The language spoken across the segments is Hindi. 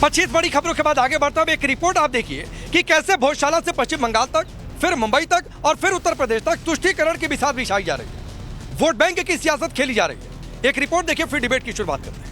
25 बड़ी खबरों के बाद आगे बढ़ता हूं। एक रिपोर्ट आप देखिए कि कैसे भोजशाला से पश्चिम बंगाल तक, फिर मुंबई तक और फिर उत्तर प्रदेश तक तुष्टीकरण की बिसात बिछाई जा रही है। वोट बैंक की सियासत खेली जा रही है। एक रिपोर्ट देखिए, फिर डिबेट की शुरुआत करते हैं।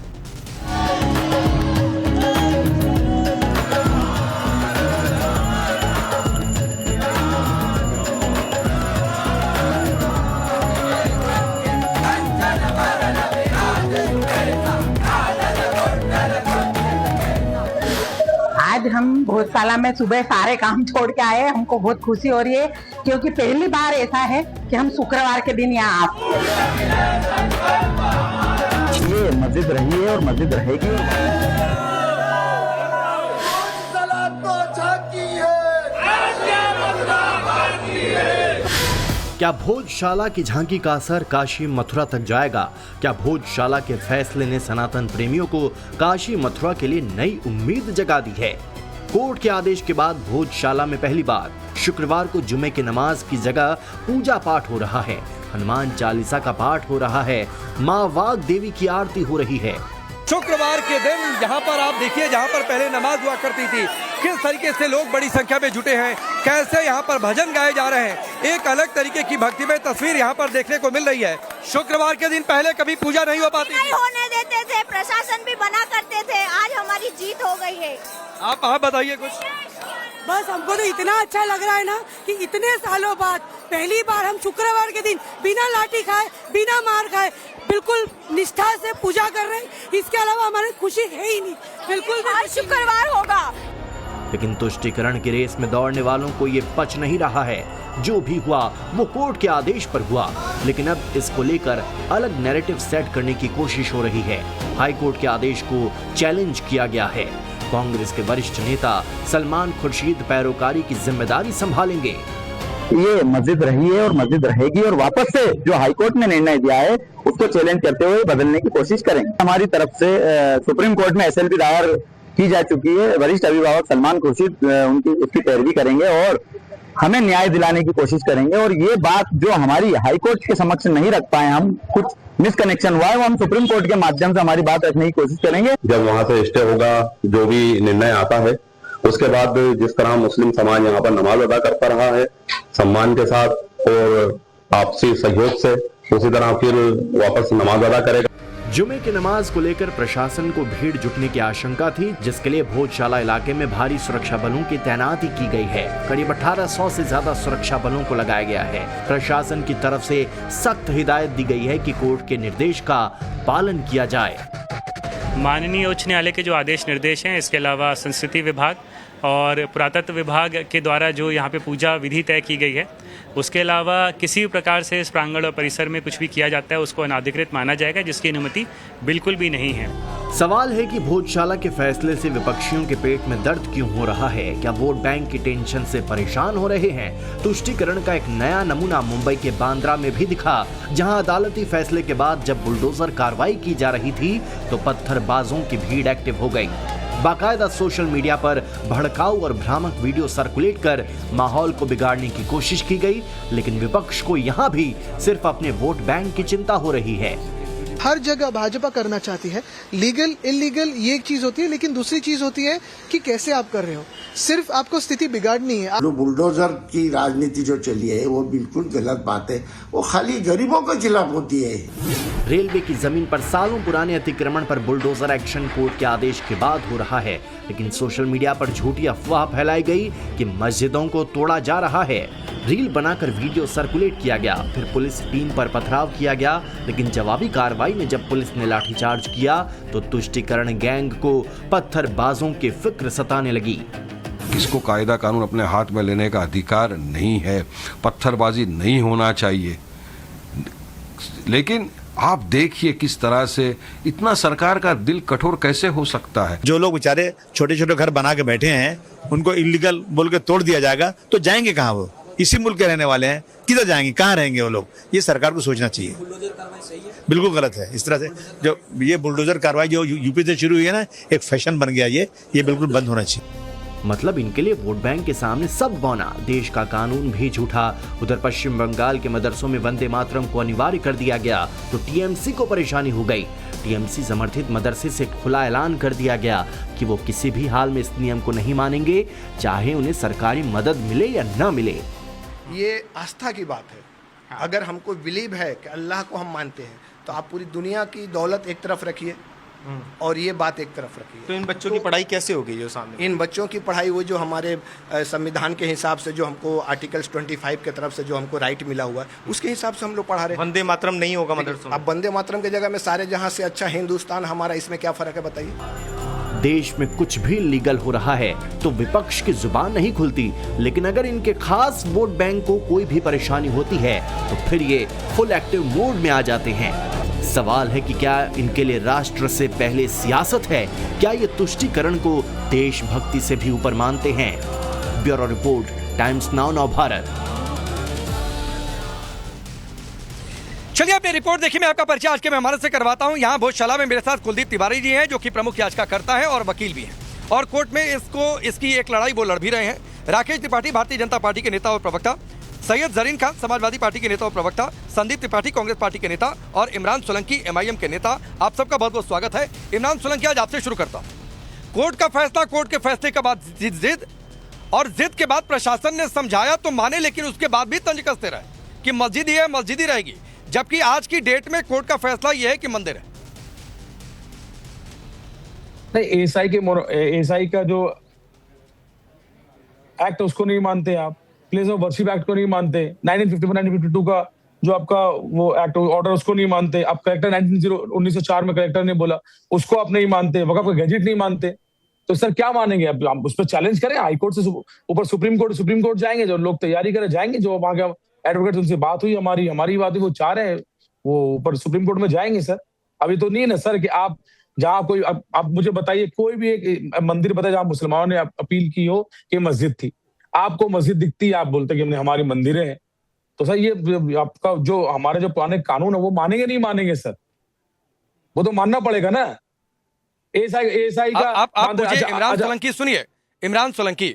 आज हम भोजशाला में सुबह सारे काम छोड़ के आए। हमको बहुत खुशी हो रही है क्योंकि पहली बार ऐसा है कि हम शुक्रवार के दिन यहाँ आते। ये मस्जिद रही है और मस्जिद रहेगी। क्या भोजशाला की झांकी का असर काशी मथुरा तक जाएगा? क्या भोजशाला के फैसले ने सनातन प्रेमियों को काशी मथुरा के लिए नई उम्मीद जगा दी है? कोर्ट के आदेश के बाद भोजशाला में पहली बार शुक्रवार को जुमे की नमाज की जगह पूजा पाठ हो रहा है। हनुमान चालीसा का पाठ हो रहा है। मां वाग देवी की आरती हो रही है। शुक्रवार के दिन यहाँ पर आप देखिए, जहाँ पर पहले नमाज हुआ करती थी, किस तरीके से लोग बड़ी संख्या में जुटे हैं, कैसे यहाँ पर भजन गाए जा रहे हैं। एक अलग तरीके की भक्तिमय तस्वीर यहाँ पर देखने को मिल रही है। शुक्रवार के दिन पहले कभी पूजा नहीं हो पाती, नहीं होने देते थे, प्रशासन भी मना करते थे। आज हमारी जीत हो गई है। आप बताइए कुछ। बस हमको तो इतना अच्छा लग रहा है ना कि इतने सालों बाद पहली बार हम शुक्रवार के दिन बिना लाठी खाए, बिना मार खाए, बिल्कुल निष्ठा से पूजा कर रहे हैं। इसके अलावा हमारी खुशी है ही नहीं। बिल्कुल आज शुक्रवार होगा। लेकिन तुष्टीकरण की रेस में दौड़ने वालों को ये पच नहीं रहा है। जो भी हुआ वो कोर्ट के आदेश पर हुआ, लेकिन अब इसको लेकर अलग नैरेटिव सेट करने की कोशिश हो रही है। हाई कोर्ट के आदेश को चैलेंज किया गया है। कांग्रेस के वरिष्ठ नेता सलमान खुर्शीद पैरोकारी की जिम्मेदारी संभालेंगे। ये मस्जिद रही है और मस्जिद रहेगी और वापस से जो हाईकोर्ट ने निर्णय दिया है उसको चैलेंज करते हुए बदलने की कोशिश करेंगे। हमारी तरफ से सुप्रीम कोर्ट में एसएलपी दायर की जा चुकी है। वरिष्ठ अभिभावक सलमान खुर्शीद उसकी पैरवी करेंगे और हमें न्याय दिलाने की कोशिश करेंगे। और ये बात जो हमारी हाईकोर्ट के समक्ष नहीं रख पाए, हम कुछ मिसकनेक्शन हुआ है, वो हम सुप्रीम कोर्ट के माध्यम से हमारी बात रखने की कोशिश करेंगे। जब वहां से स्टे होगा, जो भी निर्णय आता है, उसके बाद जिस तरह मुस्लिम समाज यहाँ पर नमाज अदा करता रहा है सम्मान के साथ और आपसी सहयोग से, उसी तरह फिर वापस नमाज अदा करेगा। जुमे की नमाज को लेकर प्रशासन को भीड़ जुटने की आशंका थी, जिसके लिए भोजशाला इलाके में भारी सुरक्षा बलों की तैनाती की गई है। करीब 1800 से ज्यादा सुरक्षा बलों को लगाया गया है। प्रशासन की तरफ से सख्त हिदायत दी गई है कि कोर्ट के निर्देश का पालन किया जाए। माननीय उच्च न्यायालय के जो आदेश निर्देश हैं, इसके अलावा संस्कृति विभाग और पुरातत्व विभाग के द्वारा जो यहाँ पे पूजा विधि तय की गई है, उसके अलावा किसी भी प्रकार से इस प्रांगण और परिसर में कुछ भी किया जाता है उसको अनाधिकृत माना जाएगा, जिसकी अनुमति बिल्कुल भी नहीं है। सवाल है कि भोजशाला के फैसले से विपक्षियों के पेट में दर्द क्यों हो रहा है? क्या वोट बैंक की टेंशन से परेशान हो रहे हैं? तुष्टीकरण का एक नया नमूना मुंबई के बांद्रा में भी दिखा, जहां अदालती फैसले के बाद जब बुलडोजर कार्रवाई की जा रही थी तो पत्थरबाजों की भीड़ एक्टिव हो गई। बाकायदा सोशल मीडिया पर भड़काऊ और भ्रामक वीडियो सर्कुलेट कर माहौल को बिगाड़ने की कोशिश की गई, लेकिन विपक्ष को यहाँ भी सिर्फ अपने वोट बैंक की चिंता हो रही है। हर जगह भाजपा करना चाहती है। लीगल इलीगल ये एक चीज होती है, लेकिन दूसरी चीज होती है कि कैसे आप कर रहे हो। सिर्फ आपको स्थिति बिगाड़नी है। जो बुलडोजर की राजनीति जो चली है वो बिल्कुल गलत बात है। वो खाली गरीबों के खिलाफ होती है। रेलवे की जमीन पर सालों पुराने अतिक्रमण पर बुलडोजर एक्शन कोर्ट के आदेश के बाद हो रहा है, लेकिन सोशल मीडिया पर झूठी अफवाह फैलाई गई कि मस्जिदों को तोड़ा जा रहा है। रील बनाकर वीडियो सर्कुलेट किया गया, फिर पुलिस टीम पर पथराव किया गया, लेकिन जवाबी कार्रवाई में जब पुलिस ने लाठीचार्ज किया तो तुष्टीकरण गैंग को पत्थरबाजों की फिक्र सताने लगी। किसको कायदा कानून अपने हाथ में लेने का अधिकार नहीं है, पत्थरबाजी नहीं होना चाहिए। लेकिन आप देखिए किस तरह से इतना सरकार का दिल कठोर कैसे हो सकता है। जो लोग बेचारे छोटे छोटे घर बना के बैठे हैं, उनको इलीगल बोल के तोड़ दिया जाएगा तो जाएंगे कहाँ? वो इसी मुल्क के रहने वाले हैं, किधर जाएंगे, कहाँ रहेंगे वो लोग? ये सरकार को सोचना चाहिए। बिल्कुल गलत है। इस तरह से जो ये बुलडोजर कार्रवाई जो यूपी से शुरू हुई है ना, एक फैशन बन गया, ये बिल्कुल बंद होना चाहिए। मतलब इनके लिए वोट बैंक के सामने सब बौना, देश का कानून भी झूठा। उधर पश्चिम बंगाल के मदरसों में वंदे मातरम को अनिवार्य कर दिया गया तो टीएमसी को परेशानी हो गई। टीएमसी समर्थित मदरसे से खुला ऐलान कर दिया गया कि वो किसी भी हाल में इस नियम को नहीं मानेंगे, चाहे उन्हें सरकारी मदद मिले या न मिले। ये आस्था की बात है। अगर हमको बिलीव है कि अल्लाह को हम मानते हैं तो आप पूरी दुनिया की दौलत एक तरफ रखिए और ये बात एक तरफ रखिए। तो इन बच्चों की पढ़ाई कैसे होगी जो सामने? इन बच्चों की पढ़ाई वो जो हमारे संविधान के हिसाब से जो हमको आर्टिकल्स 25 के तरफ से जो हमको राइट मिला हुआ है उसके हिसाब से हम लोग पढ़ा रहे हैं। वंदे मातरम नहीं होगा मदरसों में? अब वंदे मातरम की जगह में सारे जहां से अच्छा हिंदुस्तान हमारा, इसमें क्या फर्क है बताइए? देश में कुछ भी लीगल हो रहा है तो विपक्ष की जुबान नहीं खुलती, लेकिन अगर इनके खास वोट बैंक को कोई भी परेशानी होती है तो फिर ये फुल एक्टिव मोड में आ जाते हैं। सवाल है कि क्या इनके लिए राष्ट्र से पहले सियासत है? क्या ये तुष्टीकरण को देशभक्ति से भी ऊपर मानते हैं? ब्यूरो रिपोर्ट, टाइम्स नाउ नव भारत। चलिए अपनी रिपोर्ट देखिए, मैं आपका परिचय आज के मेहमान से करवाता हूं। यहाँ भोजशाला में मेरे साथ कुलदीप तिवारी जी हैं जो कि प्रमुख याचिकाकर्ता हैं और वकील भी हैं, और कोर्ट में इसकी एक लड़ाई वो लड़ भी रहे हैं। राकेश त्रिपाठी भारतीय जनता पार्टी के नेता और प्रवक्ता, सैयद जरीन खान समाजवादी पार्टी के नेता और प्रवक्ता, संदीप त्रिपाठी कांग्रेस पार्टी के नेता और इमरान सोलंकी एमआईएम के नेता। आप सबका बहुत बहुत स्वागत है। इमरान सोलंकी, आज आपसे शुरू करता हूं। कोर्ट का फैसला, कोर्ट के फैसले के बाद जिद और जिद के बाद प्रशासन ने समझाया तो माने, लेकिन उसके बाद भी तंज कसते रहे कि मस्जिद ही है, मस्जिद ही रहेगी, जबकि आज की डेट में कोर्ट का फैसला यह है कि मंदिर है। नहीं, एएसआई का जो एक्ट उसको नहीं मानते आप, प्लेस ऑफ वर्शिप एक्ट को नहीं मानते, 1951 1952 का जो आपका वो एक्ट ऑर्डर उसको नहीं मानते, आप कलेक्टर 1904 में कलेक्टर ने बोला उसको आप नहीं मानते, वक़्फ़ का गैजेट नहीं मानते, तो सर क्या मानेंगे? अब हम उस पर चैलेंज करें हाईकोर्ट से ऊपर सुप्रीम कोर्ट जाएंगे, जो लोग तैयारी करें जाएंगे, जो वहां के एडवोकेट उनसे बात हुई, हमारी बात हुई, वो चाह रहे हैं वो ऊपर सुप्रीम कोर्ट में जाएंगे। सर अभी तो नहीं है ना सर कि आप जहां कोई, आप मुझे बताइए कोई भी एक मंदिर बताइए जहां मुसलमानों ने अपील की हो कि मस्जिद थी, आपको मस्जिद दिखती है, आप बोलते कि हमने हमारी मंदिरें हैं, तो सर ये आपका जो हमारे जो पुराने कानून है वो मानेंगे नहीं मानेंगे? सर वो तो मानना पड़ेगा ना। एएसआई का आप मुझे इमरान सोलंकी सुनिए, इमरान सोलंकी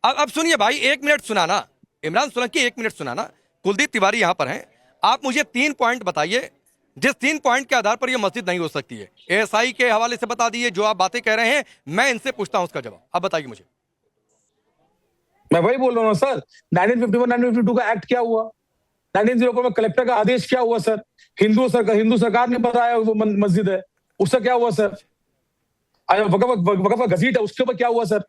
अब सुनिए भाई, 1 मिनट सुनाना। इमरान सोलंकी 1 मिनट सुनाना। कुलदीप तिवारी यहाँ पर हैं, आप मुझे 3 पॉइंट बताइए जिस 3 पॉइंट के आधार पर यह मस्जिद नहीं हो सकती है। एएसआई के हवाले से बता दीजिए, जो आप बातें कह रहे हैं मैं इनसे पूछता हूं उसका जवाब आप बताइए मुझे। मैं वही बोल रहा हूँ सर, 1951 1952 का एक्ट क्या हुआ, 1904 में कलेक्टर का आदेश क्या हुआ सर, हिंदू सरकार ने बताया वो मस्जिद है, उसका क्या हुआ सर? वक़्फ़ का गज़ीट है, उसके ऊपर क्या हुआ सर?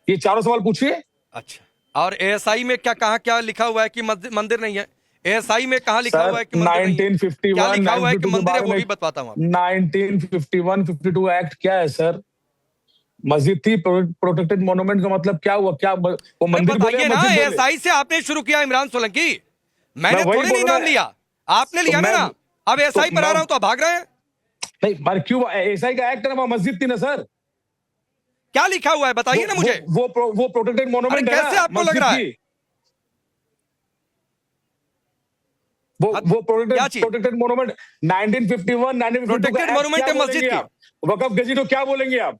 ये चारों सवाल पूछिए। अच्छा, और एएसआई में क्या लिखा हुआ है कि मंदिर नहीं है? एएसआई में कहाँ लिखा हुआ है कि मंदिर नहीं है? 1951 क्या लिखा हुआ है कि मंदिर है वो भी बताता हूँ। 1951 52 एक्ट क्या है सर? मस्जिद थी, प्रोटेक्टेड मॉन्यूमेंट का मतलब क्या हुआ? क्या वो मंदिर बताइए ना। एएसआई से आपने शुरू किया इमरान सोलंकी, मैंने थोड़ी नहीं नाम लिया, आपने लिया ना। अब एएसआई पर आ रहा हूं तो आप भाग रहे हैं। नहीं क्यों? एएसआई का एक्ट है ना, मस्जिद थी ना सर। क्या लिखा हुआ है बताइए ना मुझे। वो प्रोटेक्टेड मॉन्यूमेंट है। कैसे आपको लग रहा है? वो प्रोटेक्टेड मॉन्यूमेंट 1951 1952 प्रोटेक्टेड मॉन्यूमेंट है मस्जिद की। वक़्फ़ गज़ीट हो क्या बोलेंगे आप?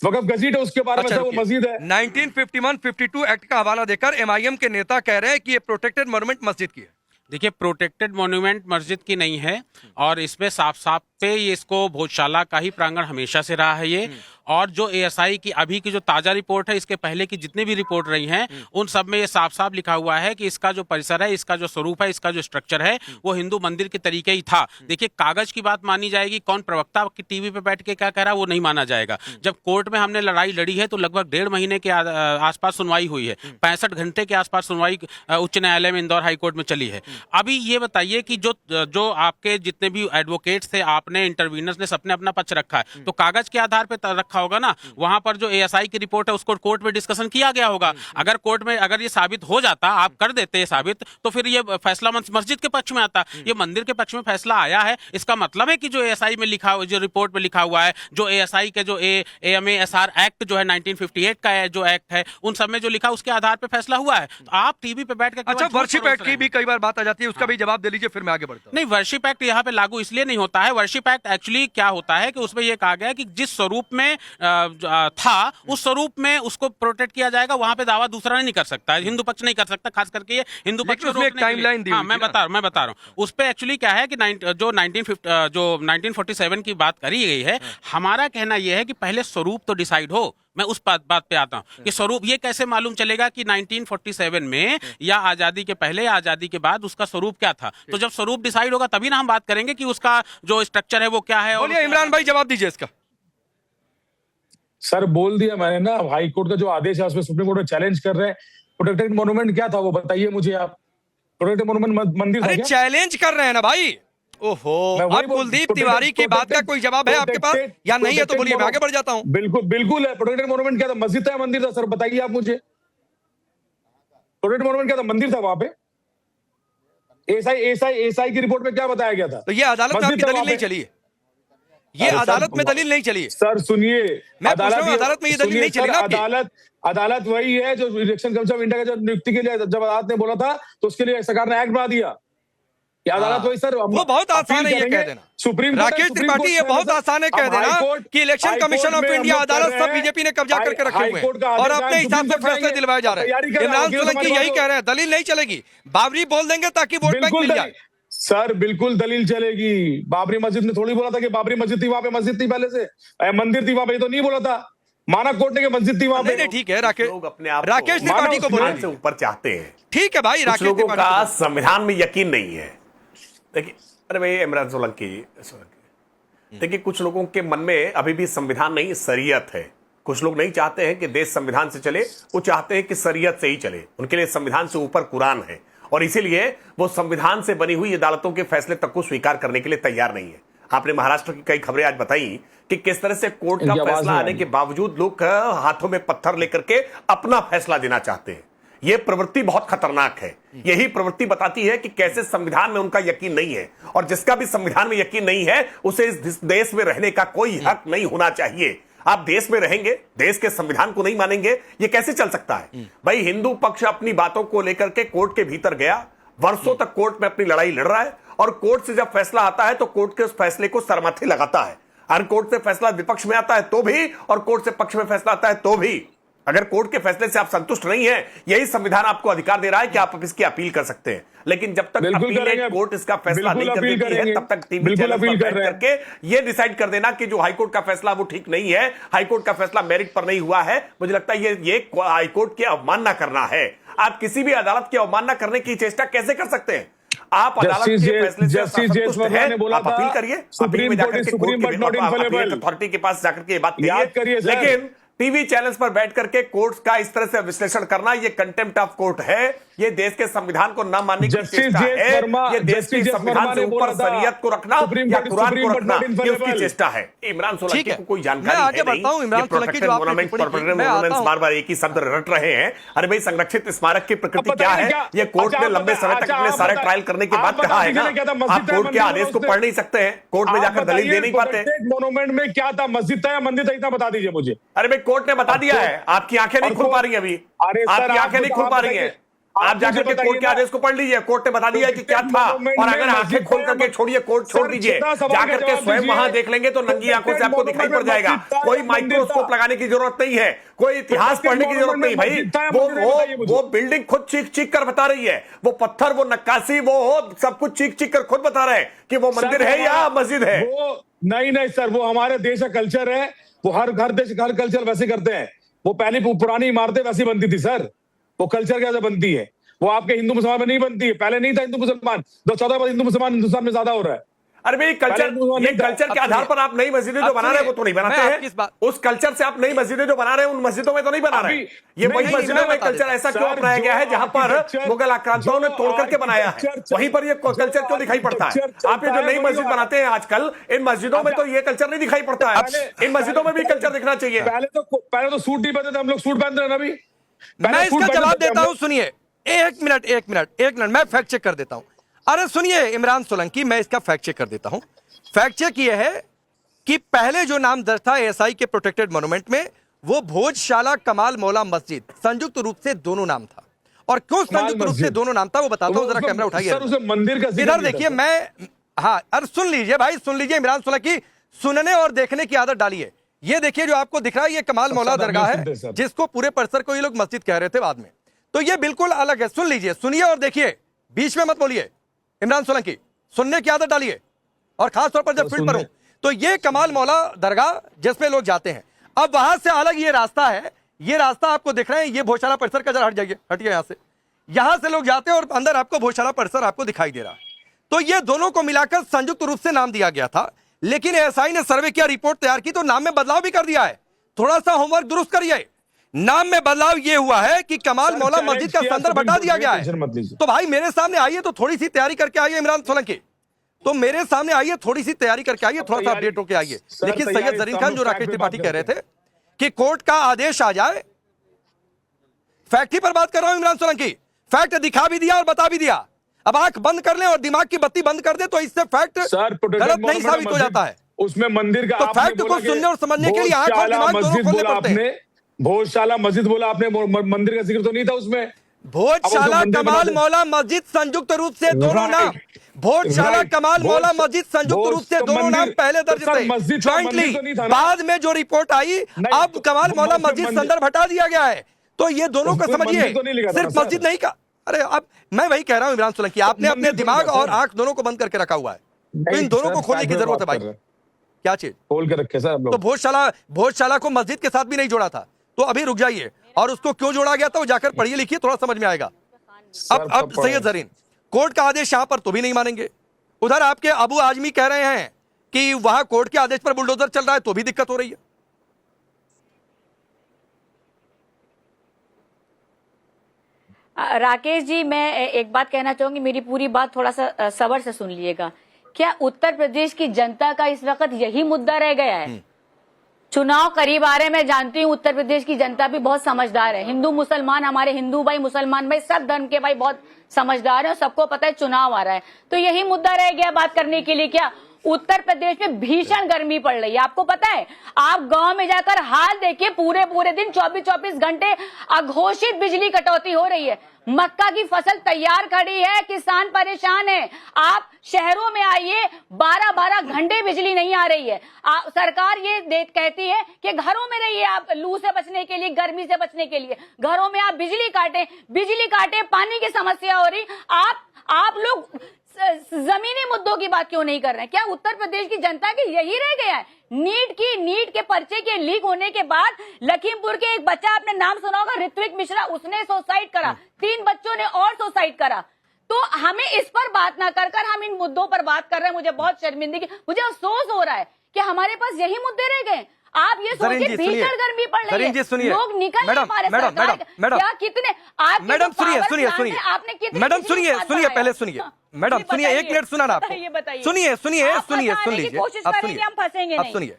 वक़्फ़ गज़ीट है, उसके बारे में वो मस्जिद है। 1951 52 एक्ट का हवाला देकर एमआईएम के नेता कह रहे हैं कि ये प्रोटेक्टेड मॉन्यूमेंट मस्जिद की है। देखिए, प्रोटेक्टेड मॉन्यूमेंट मस्जिद की नहीं है, और इसमें साफ साफ पे ये इसको भोजशाला का ही प्रांगण हमेशा से रहा है ये। और जो एएसआई की अभी की जो ताजा रिपोर्ट है, इसके पहले की जितनी भी रिपोर्ट रही हैं उन सब में ये साफ साफ लिखा हुआ है कि इसका जो परिसर है, इसका जो स्वरूप है, इसका जो स्ट्रक्चर है वो हिंदू मंदिर के तरीके ही था। देखिए, कागज की बात मानी जाएगी, कौन प्रवक्ता की टीवी पे बैठ के क्या कह रहा है वो नहीं माना जाएगा। जब कोर्ट में हमने लड़ाई लड़ी है तो लगभग 1.5 महीने के आसपास सुनवाई हुई है, 65 घंटे के आसपास सुनवाई उच्च न्यायालय में इंदौर हाईकोर्ट में चली है। अभी ये बताइए कि जो आपके जितने भी एडवोकेट्स थे, आपने इंटरवीनर्स ने सबने अपना पक्ष रखा है, तो कागज के आधार पर रखा होगा ना। वहां पर जो एएसआई की रिपोर्ट है उसको कोर्ट में डिस्कशन किया गया होगा। अगर कोर्ट में अगर ये साबित हो जाता, आप कर देते साबित, तो फिर ये फैसला मस्जिद के पक्ष में आता। ये मंदिर के पक्ष में फैसला आया है, इसका मतलब है कि जो एएसआई में लिखा, जो रिपोर्ट में लिखा हुआ है, जो एएसआई के जो एएमएसआर एक्ट जो है 1958 का है, जो एक्ट है, उन सब में जो लिखा उसके आधार पर फैसला हुआ है। तो आप टीवी पे बैठ कर अच्छा, वर्शिप एक्ट की भी कई बार बात आ जाती है, उसका भी जवाब दे लीजिए, फिर मैं आगे बढ़ता हूं। नहीं, वर्शिप एक्ट यहाँ पे लागू इसलिए नहीं होता है। वर्शिप एक्ट एक्चुअली क्या होता है कि उसमें यह कहा गया है कि जिस स्वरूप में था उस स्वरूप में उसको प्रोटेक्ट किया जाएगा। वहां पे दावा दूसरा नहीं कर सकता है, हिंदू पक्ष नहीं कर सकता, खास करके ये हिंदू पक्ष को रोकने के लिए। हाँ, मैं बता रहा हूँ उस पे एक्चुअली क्या है कि जो 1947 की बात करी गई है, हमारा कहना यह है कि पहले स्वरूप तो डिसाइड हो। मैं उस बात पे आता हूं कि स्वरूप ये कैसे मालूम चलेगा कि 1947 में या आजादी के पहले या आजादी के बाद उसका स्वरूप क्या था। तो जब स्वरूप डिसाइड होगा तभी ना हम बात करेंगे कि उसका जो स्ट्रक्चर है वो क्या है। बोलिए इमरान भाई, जवाब दीजिए इसका। सर बोल दिया मैंने ना, हाई कोर्ट का जो आदेश है उसमें सुप्रीम कोर्ट में चैलेंज कर रहे हैं। प्रोटेक्टेड मोन्यूमेंट क्या था वो बताइए मुझे आप। प्रोटेक्टेड मोन्यूमेंट मंदिर था क्या? चैलेंज कर रहे हैं ना भाई। ओहो, अब कुलदीप तिवारी की बात का कोई जवाब है आपके पास या नहीं है? तो बोलिए, मैं आगे बढ़ जाता हूं। बिल्कुल है। प्रोटेक्टेड मोन्यूमेंट क्या था? मस्जिद था, मंदिर था? सर बताइए आप मुझे। प्रोटेक्टेड मोन्यूमेंट क्या था? मंदिर था वहां पे? एसआई की रिपोर्ट में क्या बताया गया था? तो ये अदालत में आपकी दलील नहीं चली है? ये अदालत में दलील नहीं चली है? सर सुनिए, मैं पूछ रहा हूं, अदालत में ये दलील नहीं चली ना आपकी? अदालत वही है जो इलेक्शन कमीशन ऑफ इंडिया के जो नियुक्ति के लिए जब अदालत ने बोला था तो उसके लिए सरकार ने एक्ट बना दिया। अदालत वही सर, वो बहुत आसान है ये कह देना। सुप्रीम राकेश त्रिपाठी, ये बहुत आसान है कह देना कि इलेक्शन कमीशन ऑफ इंडिया, अदालत सब बीजेपी ने कब्जा करके रखे हुए हैं और अपने हिसाब से फैसले दिलवाए जा रहे हैं। इमरान सोलंकी यही कह रहे हैं, दलील नहीं चलेगी, बाबरी बोल देंगे ताकि वोट बैंक मिल जाए। सर बिल्कुल दलील चलेगी। बाबरी मस्जिद ने थोड़ी बोला था कि बाबरी मस्जिद थी, वहां पे मस्जिद थी पहले से, मंदिर थी वहां पे, तो नहीं बोला था। माना कोर्ट ने मस्जिद थी वहां पे। ठीक है, राकेश त्रिपाठी को संविधान से ऊपर चाहते हैं। ठीक है भाई, राकेश लोगों का संविधान में यकीन नहीं है। देखिए, अरे भाई इमरान सोलंकी, देखिए कुछ लोगों के मन में अभी भी संविधान नहीं शरीयत है। कुछ लोग नहीं चाहते हैं कि देश संविधान से चले, वो चाहते हैं कि शरीयत से ही चले। उनके लिए संविधान से ऊपर कुरान है और इसीलिए वो संविधान से बनी हुई अदालतों के फैसले तक को स्वीकार करने के लिए तैयार नहीं है। आपने महाराष्ट्र की कई खबरें आज बताई कि किस तरह से कोर्ट का फैसला आने के बावजूद लोग हाथों में पत्थर लेकर के अपना फैसला देना चाहते हैं। यह प्रवृत्ति बहुत खतरनाक है। यही प्रवृत्ति बताती है कि कैसे संविधान में उनका यकीन नहीं है, और जिसका भी संविधान में यकीन नहीं है उसे इस देश में रहने का कोई हक नहीं होना चाहिए। आप देश में रहेंगे, देश के संविधान को नहीं मानेंगे, ये कैसे चल सकता है? भाई हिंदू पक्ष अपनी बातों को लेकर के कोर्ट के भीतर गया, वर्षों तक कोर्ट में अपनी लड़ाई लड़ रहा है, और कोर्ट से जब फैसला आता है तो कोर्ट के उस फैसले को सरमाथे लगाता है। अगर कोर्ट से फैसला विपक्ष में आता है तो भी, और कोर्ट से पक्ष में फैसला आता है तो भी। अगर कोर्ट के फैसले से आप संतुष्ट नहीं हैं, यही संविधान आपको अधिकार दे रहा है कि आप इसकी अपील कर सकते हैं। लेकिन जब तक अपील कोर्ट इसका फैसला नहीं कर देती है, तब तक टीवी चैनल पर बैठ करके ये डिसाइड कर देना कि जो हाईकोर्ट का फैसला वो ठीक नहीं है, हाईकोर्ट का फैसला मेरिट पर नहीं हुआ है, मुझे लगता है ये हाईकोर्ट की अवमानना करना है। आप किसी भी अदालत की अवमानना करने की चेष्टा कैसे कर सकते हैं? आप अदालत के फैसले से संतुष्ट हैं, आप अपील करिए, अपील में जाकर के कोर्ट के अथॉरिटी के पास जाकर के ये बात करिए। लेकिन टीवी चैनल्स पर बैठ करके कोर्ट्स का इस तरह से विश्लेषण करना, ये कंटेम्प्ट ऑफ कोर्ट है। ये देश के संविधान को न मानने की चेष्टा है। ये देश के संविधान से ऊपर शरीयत को रखना या कुरान को रखना, ये उसकी चेष्टा है। इमरान सोलंकी को कोई जानकारी बार-बार एक ही शब्द रट रहे हैं। अरे भाई, संरक्षित स्मारक की प्रकृति क्या है? ये कोर्ट ने लंबे समय तक अपने सारे ट्रायल करने के बाद कहा है ना। आप कोर्ट के आदेश को पढ़ नहीं सकते हैं, कोर्ट में जाकर दलील दे नहीं पाते। मोन्यूमेंट में क्या था? मस्जिद था या मंदिर था? इतना बता दीजिए मुझे। अरे भाई, कोर्ट ने बता दिया है, आपकी आंखें नहीं खुल पा रही हैं अभी। आपकी आंखें नहीं खुल पा रही हैं। आप जाकर के कोर्ट के आदेश को पढ़ लीजिए। कोर्ट ने बता दिया है कि क्या था, और अगर आंखें खोल करके छोड़िए, कोर्ट छोड़ दीजिए, जाकर के स्वयं वहां देख लेंगे तो नंगी आंखों से आपको दिखाई पड़ जाएगा। कोई माइक्रोस्कोप लगाने की जरूरत नहीं है, कोई इतिहास पढ़ने की जरूरत नहीं भाई। वो बिल्डिंग खुद चीख कर बता रही है, वो पत्थर, वो नक्काशी, वो सब कुछ चीख कर खुद बता रहे हैं कि वो मंदिर है या मस्जिद है। नहीं सर, वो हमारे देश का कल्चर है। वो हर देश हर कल्चर वैसे करते हैं। वो पहली पुरानी इमारतें वैसी बनती थी सर। वो कल्चर कैसे बनती है? वो आपके हिंदू मुसलमान में नहीं बनती है। पहले नहीं था हिंदू मुसलमान, 14 हिंदू मुसलमान हिंदुस्तान में ज्यादा हो रहा है। अरे भाई, कल्चर के आधार पर आप नई मस्जिदें जो बना रहे हैं वो तो नहीं बनाते हैं। उस कल्चर से आप नई मस्जिदें जो बना रहे हैं उन मस्जिदों में तो नहीं बना रहे हैं। ये वही मस्जिदों में कल्चर ऐसा क्यों अपनाया गया है जहां पर मुगल आक्रांताओं ने तोड़ करके बनाया है? वहीं पर ये कल्चर क्यों दिखाई पड़ता है? आप ये जो नई मस्जिद बनाते हैं आजकल, इन मस्जिदों में तो ये कल्चर नहीं दिखाई पड़ता है। इन मस्जिदों में भी कल्चर दिखना चाहिए। पहले तो सूट नहीं पहनते थे, हम लोग सूट पहनते हैं ना। अभी मैं इसका जवाब देता हूं, सुनिए। एक मिनट मैं फैक्ट चेक कर देता हूं। अरे सुनिए इमरान सोलंकी, मैं इसका फैक्ट चेक कर देता हूं। फैक्ट चेक ये है कि पहले जो नाम दर्ज था एएसआई के प्रोटेक्टेड मोन्यूमेंट में, वो भोजशाला कमाल मौला मस्जिद, संयुक्त रूप से दोनों नाम था। और क्यों संयुक्त रूप से दोनों नाम था वो बताता हूं, जरा कैमरा उठाइए। मंदिर का इधर देखिए। मैं हाँ, अरे सुन लीजिए भाई, सुन लीजिए इमरान सोलंकी, सुनने और देखने की आदत डालिए। ये देखिए जो आपको दिख रहा है ये कमाल मौला दरगाह सुनते हैं है, सर। जिसको पूरे परिसर को ये लोग मस्जिद कह रहे थे बाद में। तो ये बिल्कुल अलग है। सुन लीजिए, सुनिए और देखिए, बीच में मत बोलिए। इमरान सोलंकी, सुनने की आदत डालिए, और खासतौर पर जब फील्ड पर हो। तो ये कमाल मौला दरगाह जिसमें लोग जाते हैं। अब वहां से अलग ये रास्ता है, ये रास्ता आपको दिख रहे हैं, ये भोजशाला परिसर का जरा हट जाइए, हटिए यहां से। यहां से लोग जाते हैं और अंदर आपको भोजशाला परिसर आपको दिखाई दे रहा है। तो ये दोनों को मिलाकर संयुक्त रूप से नाम दिया गया था, लेकिन एएसआई ने सर्वे किया, रिपोर्ट तैयार की, तो नाम में बदलाव भी कर दिया है। थोड़ा सा होमवर्क दुरुस्त करिए। नाम में बदलाव ये हुआ है कि कमाल मौला मस्जिद का संदर्भ हटा दिया गया है। तो भाई मेरे सामने आइए, तो थोड़ी सी तैयारी करके आइए इमरान सोलंकी, तो मेरे सामने आइए, थोड़ी सी तैयारी करके आइए, थोड़ा सा अपडेट होके आइए। लेकिन सैयद जरीन खान जो राकेश त्रिपाठी कह रहे थे कि कोर्ट का आदेश आ जाए, फैक्ट ही पर बात कर रहा हूं इमरान सोलंकी, फैक्ट दिखा भी दिया और बता भी दिया। अब आंख बंद कर ले और दिमाग की बत्ती बंद कर दे तो इससे फैक्ट गलत नहीं साबित हो जाता है। उसमें मंदिर का तो फैक्ट को सुनने और समझने के लिए आंख और दिमाग दोनों खोलने पड़ते हैं। भोजशाला मस्जिद बोला आपने, मंदिर का जिक्र तो नहीं था उसमें। भोजशाला कमाल मौला मस्जिद संयुक्त रूप से दोनों नाम, भोजशाला कमाल मौला मस्जिद संयुक्त रूप से दोनों नाम पहले दर्ज थे ज्वाइंटली। बाद में जो रिपोर्ट आई, अब कमाल मौला मस्जिद संदर्भ हटा दिया गया है। तो ये दोनों को समझिए, सिर्फ मस्जिद नहीं का। अरे अब मैं वही कह रहा हूं इमरान सोलंकी, आपने अपने दिमाग और आंख दोनों को बंद करके रखा हुआ है, तो इन दोनों को खोलने की जरूरत है भाई। क्या चीज खोल के रखे सर? तो भोजशाला को मस्जिद के साथ भी नहीं जोड़ा था, तो अभी रुक जाइए, और उसको क्यों जोड़ा गया था वो जाकर पढ़िए लिखिए, थोड़ा समझ में आएगा। अब सैयद जरीन, कोर्ट का आदेश यहां पर तो भी नहीं मानेंगे, उधर आपके अबू आजमी कह रहे हैं कि वहां कोर्ट के आदेश पर बुलडोजर चल रहा है, तो भी दिक्कत हो रही है। राकेश जी, मैं एक बात कहना चाहूंगी, मेरी पूरी बात थोड़ा सा सब्र से सुन लीजिएगा। क्या उत्तर प्रदेश की जनता का इस वक्त यही मुद्दा रह गया है? चुनाव करीब आ रहे हैं, मैं जानती हूँ उत्तर प्रदेश की जनता भी बहुत समझदार है। हिंदू मुसलमान, हमारे हिंदू भाई मुसलमान भाई सब धर्म के भाई बहुत समझदार है, सबको पता है चुनाव आ रहा है। तो यही मुद्दा रह गया बात करने के लिए। क्या उत्तर प्रदेश में भीषण गर्मी पड़ रही है, आपको पता है? आप गांव में जाकर हाल देखिए, पूरे दिन 24-24 घंटे अघोषित बिजली कटौती हो रही है। मक्का की फसल तैयार खड़ी है, किसान परेशान है। आप शहरों में आइए, 12-12 घंटे बिजली नहीं आ रही है। सरकार ये कहती है कि घरों में रहिए आप, लू से बचने के लिए, गर्मी से बचने के लिए। घरों में आप बिजली काटे, पानी की समस्या हो रही। आप लोग जमीनी मुद्दों की बात क्यों नहीं कर रहे हैं? क्या उत्तर प्रदेश की जनता की यही रह गया है? नीट के पर्चे के लीक होने के बाद लखीमपुर के एक बच्चा, आपने नाम सुना होगा, ऋत्विक मिश्रा, उसने सुसाइड करा, 3 बच्चों ने और सुसाइड करा। तो हमें इस पर बात ना कर हम इन मुद्दों पर बात कर रहे हैं। मुझे बहुत शर्मिंदगी, मुझे अफसोस हो रहा है कि हमारे पास यही मुद्दे रह गए। आप ये सोचिए, भीषण गर्मी पड़ रही है, लोग निकल नहीं पा रहे। क्या कितने आप मैडम सुनिए आपने कितने, मैडम सुनिए पहले सुनिए मैडम सुनिए, 1 मिनट सुना ना आपको। सुनिए सुन लीजिए, अब सुनिए, अब सुनिए।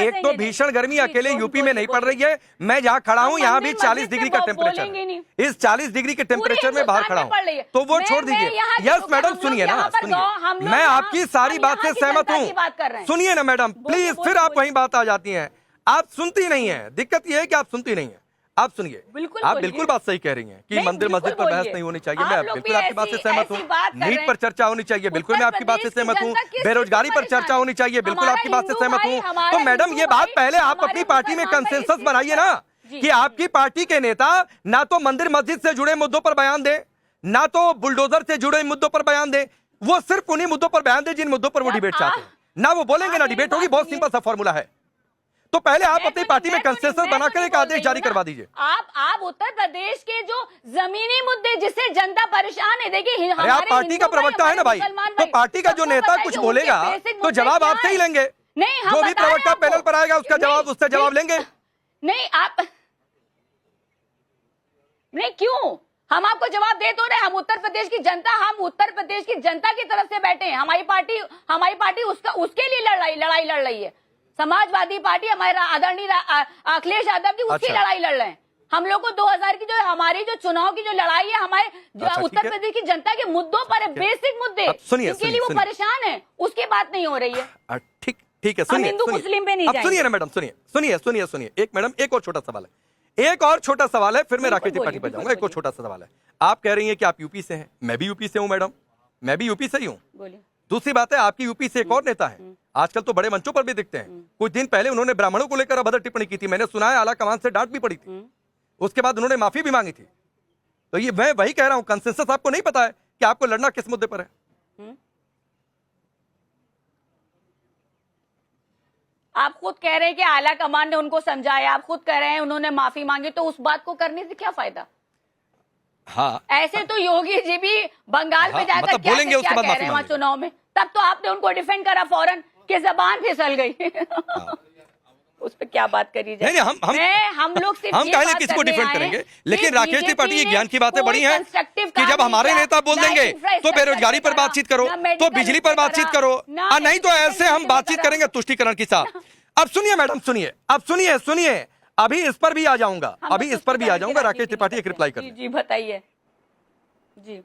एक तो भीषण गर्मी अकेले यूपी में नहीं पड़ रही है, मैं जहाँ खड़ा हूँ यहाँ भी 40 डिग्री का टेम्परेचर है। इस 40 डिग्री के टेम्परेचर में बाहर खड़ा हूँ, तो वो छोड़ दीजिए। यस मैडम सुनिए ना, सुनिए, मैं आपकी सारी बात से सहमत हूँ। सुनिए ना मैडम प्लीज, फिर आप वही बात आ जाती है, आप सुनती नहीं है। दिक्कत यह है कि आप सुनती नहीं है। आप सुनिए, आप बिल्कुल बात सही कह रही हैं कि मंदिर मस्जिद पर बहस नहीं होनी चाहिए, मैं बिल्कुल आपकी बात से सहमत हूँ। नीट पर चर्चा होनी चाहिए, बिल्कुल मैं आपकी बात से सहमत हूँ। बेरोजगारी पर चर्चा होनी चाहिए, बिल्कुल आपकी बात से सहमत हूँ। तो मैडम ये बात पहले आप अपनी पार्टी में कंसेंसस बनाइए ना, कि आपकी पार्टी के नेता ना तो मंदिर मस्जिद से जुड़े मुद्दों पर बयान दे, ना तो बुलडोजर से जुड़े मुद्दों पर बयान दे। वो सिर्फ उन्हीं मुद्दों पर बयान दे जिन मुद्दों पर वो डिबेट चाहते हैं। ना वो बोलेंगे ना डिबेट होगी, बहुत सिंपल सा फॉर्मूला है। तो पहले आप अपनी पार्टी में कंसेंसस बनाकर एक आदेश जारी करवा दीजिए। आप उत्तर प्रदेश के जो जमीनी मुद्दे जिससे जनता परेशान है, देखिए आप पार्टी का प्रवक्ता है ना भाई, तो पार्टी का जो नेता कुछ बोलेगा तो जवाब आपसे ही लेंगे। जो भी प्रवक्ता पैनल पर आएगा उसका जवाब, उससे जवाब लेंगे। नहीं आप नहीं, क्यों? हम आपको जवाब दे तो रहे। हम उत्तर प्रदेश की जनता की तरफ से बैठे हैं। हमारी पार्टी उसके लिए लड़ाई लड़ रही है। समाजवादी पार्टी, हमारे आदरणीय अखिलेश यादव जी उसकी लड़ाई लड़ रहे हैं। हम लोग को 2000 की जो हमारी जो चुनाव की जो लड़ाई है, हमारे उत्तर प्रदेश की जनता के मुद्दों पर है, बेसिक मुद्दे जिनके लिए वो परेशान है, उसकी बात नहीं हो रही है। ठीक है, सुनिए, हिंदू मुस्लिम पे नहीं जाएंगे। सुनिए ना मैडम, सुनिए एक मैडम, एक और छोटा सवाल है, फिर मैं राकेश त्रिपाठी पर जाऊंगा। एक और छोटा सा सवाल है। आप कह रही हैं कि आप यूपी से हैं, मैं भी यूपी से हूँ मैडम, मैं भी यूपी से ही हूँ। दूसरी बात है, आपकी यूपी से एक और नेता है, आजकल तो बड़े मंचों पर भी दिखते हैं। कुछ दिन पहले उन्होंने ब्राह्मणों को लेकर अभद्र टिप्पणी की थी, मैंने सुना है आला कमान से डांट भी पड़ी थी, उसके बाद उन्होंने माफी भी मांगी थी। तो ये मैं वही कह रहा हूं, कंसेंसस आपको नहीं पता है कि आपको लड़ना किस मुद्दे पर है। आप खुद कह रहे हैं कि आला कमान ने उनको समझाया, आप खुद कह रहे हैं उन्होंने माफी मांगी, तो उस बात को करने से क्या फायदा? हाँ, ऐसे तो योगी जी भी बंगाल में जाकर मतलब क्या बोलेंगे, उसके बाद कह रहे माफी हैं वहाँ मांगेंगे। चुनाव में, तब तो आपने उनको डिफेंड करा फौरन कि जबान फिसल गई। उस पे क्या बात करी जाए? हम लोग सिर्फ हम ये कहने बात किसको करने डिफेंड आए करेंगे, हैं लेकिन कि राकेश त्रिपाठी की BJP ज्ञान की बातें ने बड़ी हैं कोई constructive कि काम जब हमारे नहीं नेता बोल किया, देंगे ना तो infrastructure बेरोजगारी पर करा, बातचीत करो, ना तो medical बिजली पर करा, बातचीत करो, ना और नहीं तो education ऐसे हम बातचीत करा। करेंगे तुष्टीकरण के साथ। अब सुनिए मैडम, सुनिए, अब सुनिए, अभी इस पर भी आ जाऊंगा, अभी इस पर भी आ जाऊंगा। राकेश त्रिपाठी एक रिप्लाई कर, जी बताइए जी।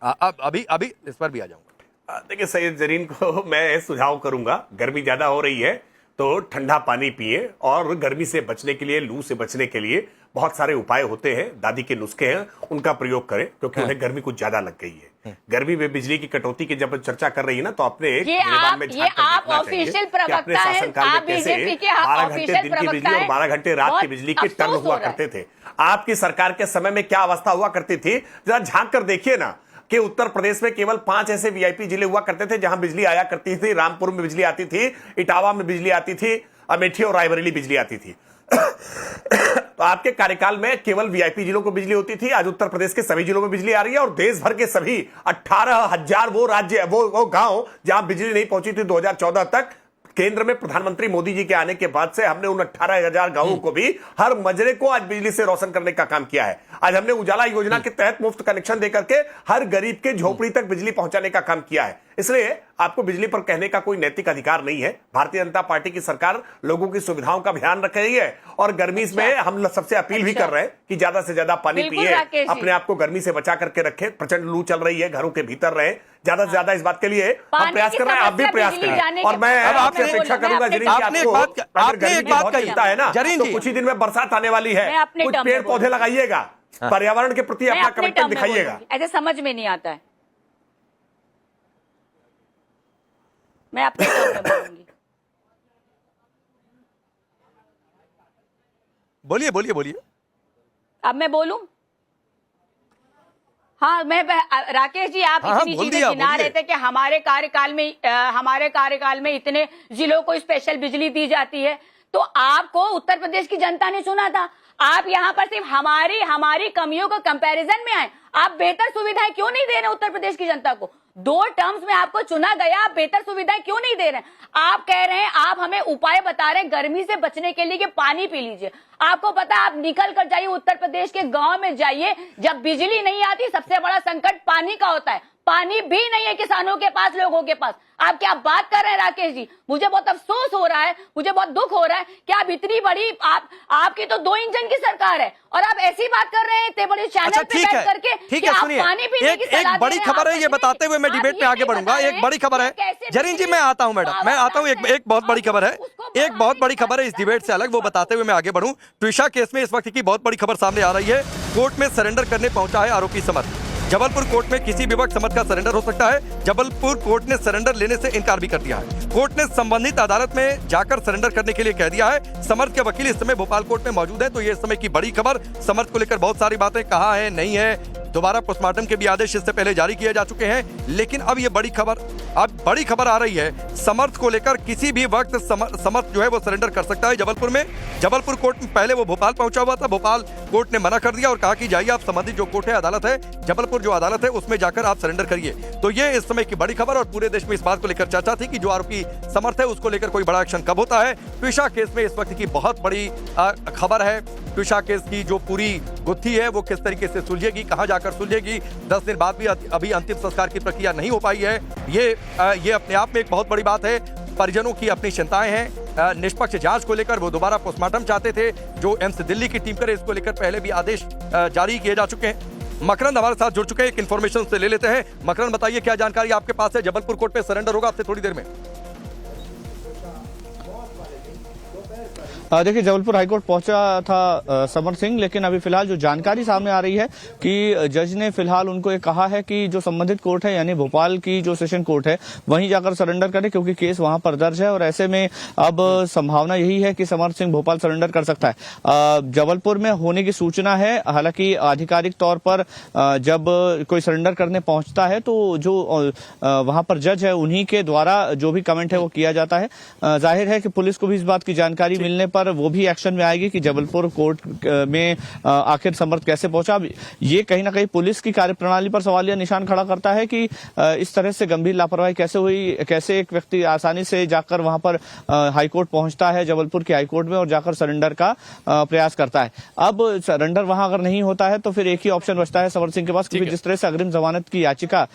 अभी इस पर भी आ जाऊंगा। देखिए सैयद जरीन को मैं सुझाव करूंगा, गर्मी ज्यादा हो रही है तो ठंडा पानी पिए, और गर्मी से बचने के लिए, लू से बचने के लिए बहुत सारे उपाय होते हैं, दादी के नुस्खे हैं, उनका प्रयोग करें, क्योंकि उन्हें गर्मी कुछ ज्यादा लग गई है। गर्मी में बिजली की कटौती की जब चर्चा कर रही है ना, तो अपने ये आप ऑफिशियल प्रवक्ता हैं, आप बीजेपी के 12 घंटे ऑफिशियल दिन की बिजली प्रवक्ता और 12 घंटे रात की बिजली के टर्न हुआ करते थे। आपकी सरकार के समय में क्या अवस्था हुआ करती थी, जरा झांक कर देखिए ना, कि उत्तर प्रदेश में केवल 5 ऐसे वीआईपी जिले हुआ करते थे जहां बिजली आया करती थी। रामपुर में बिजली आती थी, इटावा में बिजली आती थी, अमेठी और रायबरेली बिजली आती थी। तो आपके कार्यकाल में केवल वीआईपी जिलों को बिजली होती थी। आज उत्तर प्रदेश के सभी जिलों में बिजली आ रही है, और देश भर के सभी 18,000 वो राज्य, वो गांव जहां बिजली नहीं पहुंची थी 2014 तक, केंद्र में प्रधानमंत्री मोदी जी के आने के बाद से हमने उन 18,000 गांवों को भी, हर मजरे को आज बिजली से रोशन करने का काम किया है। आज हमने उजाला योजना के तहत मुफ्त कनेक्शन देकर के हर गरीब के झोपड़ी तक बिजली पहुंचाने का काम किया है। इसलिए आपको बिजली पर कहने का कोई नैतिक अधिकार नहीं है। भारतीय जनता पार्टी की सरकार लोगों की सुविधाओं का ध्यान रख रही है, और गर्मी में हम सबसे अपील भी कर रहे हैं कि ज्यादा से ज्यादा पानी पिए, अपने आप को गर्मी से बचा करके रखें। प्रचंड लू चल रही है, घरों के भीतर रहे, ज्यादा से ज्यादा इस बात के लिए हम प्रयास कर रहे हैं, आप भी प्रयास करें। और मैं आपसे अपेक्षा करूंगा जरीन, आपने एक बात कही है ना, जरीन तो जी, कुछ ही दिन में बरसात आने वाली है, कुछ पेड़ पौधे लगाइएगा, पर्यावरण के प्रति अपना कमिटमेंट दिखाइएगा। ऐसे समझ में नहीं आता है, मैं अपने टर्म में बोलूंगी। बोलिए। अब मैं बोलूं? हाँ, मैं राकेश जी, आप इतनी चीजें गिना रहे थे कि हमारे कार्यकाल में इतने जिलों को स्पेशल बिजली दी जाती है, तो आपको उत्तर प्रदेश की जनता ने चुना था। आप यहाँ पर सिर्फ हमारी कमियों का कंपैरिजन में आए। आप बेहतर सुविधाएं क्यों नहीं दे रहे उत्तर प्रदेश की जनता को? 2 टर्म्स में आपको चुना गया, आप बेहतर सुविधाएं क्यों नहीं दे रहे? आप कह रहे हैं, आप हमें उपाय बता रहे हैं गर्मी से बचने के लिए कि पानी पी लीजिए। आपको पता है, आप निकल कर जाइए उत्तर प्रदेश के गांव में जाइए, जब बिजली नहीं आती सबसे बड़ा संकट पानी का होता है। पानी भी नहीं है किसानों के पास, लोगों के पास। आप क्या बात कर रहे हैं राकेश जी? मुझे बहुत अफसोस हो रहा है, मुझे बहुत दुख हो रहा है कि आप इतनी बड़ी, आपकी तो 2 इंजन की सरकार है, और आप ऐसी बात कर रहे हैं इतने बड़े चैनल पे बैठ करके। ठीक है, सुनिए, एक बड़ी खबर है, ये बताते हुए मैं डिबेट में आगे बढ़ूंगा। एक बड़ी खबर है जरीन जी, मैं आता हूं मैडम, मैं आता हूं। एक बहुत बड़ी खबर है, एक बहुत बड़ी खबर है इस डिबेट से अलग, वो बताते हुए मैं आगे बढ़ूं। ट्विशा केस में इस वक्त की बहुत बड़ी खबर सामने आ रही है। कोर्ट में सरेंडर करने पहुंचा है आरोपी समर्थ। जबलपुर कोर्ट में किसी भी वक्त समर्थ का सरेंडर हो सकता है। जबलपुर कोर्ट ने सरेंडर लेने से इनकार भी कर दिया है। कोर्ट ने संबंधित अदालत में जाकर सरेंडर करने के लिए कह दिया है। समर्थ के वकील इस समय भोपाल कोर्ट में मौजूद है। तो ये इस समय की बड़ी खबर, समर्थ को लेकर बहुत सारी बातें, कहाँ है नहीं है, दोबारा पोस्टमार्टम के भी आदेश इससे पहले जारी किए जा चुके हैं। लेकिन अब ये बड़ी खबर आ रही है, समर्थ को लेकर किसी भी वक्त समर्थ जो है वो सरेंडर कर सकता है जबलपुर में। जबलपुर कोर्ट में पहले वो भोपाल पहुंचा हुआ था, भोपाल कोर्ट ने मना कर दिया और कहा कि जाइए आप संबंधित जो कोर्ट है, अदालत है, जबलपुर जो अदालत है उसमें जाकर आप सरेंडर करिए। तो ये इस समय की बड़ी खबर, और पूरे देश में इस बात को लेकर चर्चा थी कि जो आरोपी समर्थ है उसको लेकर कोई बड़ा एक्शन कब होता है। ट्विशा केस में इस वक्त की बहुत बड़ी खबर है। ट्विशा केस की जो पूरी गुत्थी है वो किस तरीके से सुलझेगी, कहां जाकर सुलझेगी, 10 दिन बाद भी अभी अंतिम संस्कार की प्रक्रिया नहीं हो पाई है। ये अपने आप में एक बहुत बड़ी बात है। परिजनों की अपनी चिंताएं हैं। निष्पक्ष जांच को लेकर वो दोबारा पोस्टमार्टम चाहते थे, जो एम्स दिल्ली की टीम करे, इसको लेकर पहले भी आदेश जारी किए जा चुके हैं। मकरंद हमारे साथ जुड़ चुके हैं, एक इन्फॉर्मेशन से ले लेते हैं। मकरंद, बताइए क्या जानकारी आपके पास है? जबलपुर कोर्ट पे सरेंडर होगा आपसे थोड़ी देर में। देखिए, जबलपुर हाईकोर्ट पहुंचा था समर सिंह, लेकिन अभी फिलहाल जो जानकारी सामने आ रही है कि जज ने फिलहाल उनको ये कहा है कि जो संबंधित कोर्ट है यानी भोपाल की जो सेशन कोर्ट है वहीं जाकर सरेंडर करें, क्योंकि केस वहां पर दर्ज है और ऐसे में अब संभावना यही है कि समर सिंह भोपाल सरेंडर कर सकता है। जबलपुर में होने की सूचना है, हालांकि आधिकारिक तौर पर जब कोई सरेंडर करने पहुंचता है तो जो वहां पर जज है उन्हीं के द्वारा जो भी कमेंट है वो किया जाता है। जाहिर है कि पुलिस को भी इस बात की जानकारी मिलने पर वो भी एक्शन में आएगी कि जबलपुर कोर्ट में आखिर समर्थ कैसे पहुंचा। ये कहीं ना कहीं पुलिस की कार्यप्रणाली पर सवालिया निशान खड़ा करता है कि इस तरह से गंभीर लापरवाही कैसे हुई, कैसे एक व्यक्ति आसानी से जाकर वहां पर हाईकोर्ट पहुंचता है जबलपुर की हाईकोर्ट में और जाकर सरेंडर का प्रयास करता है। अब सरेंडर वहां अगर नहीं होता है तो फिर एक ही ऑप्शन बचता है समर सिंह के पास, क्योंकि जिस तरह से अग्रिम जमानत की याचिका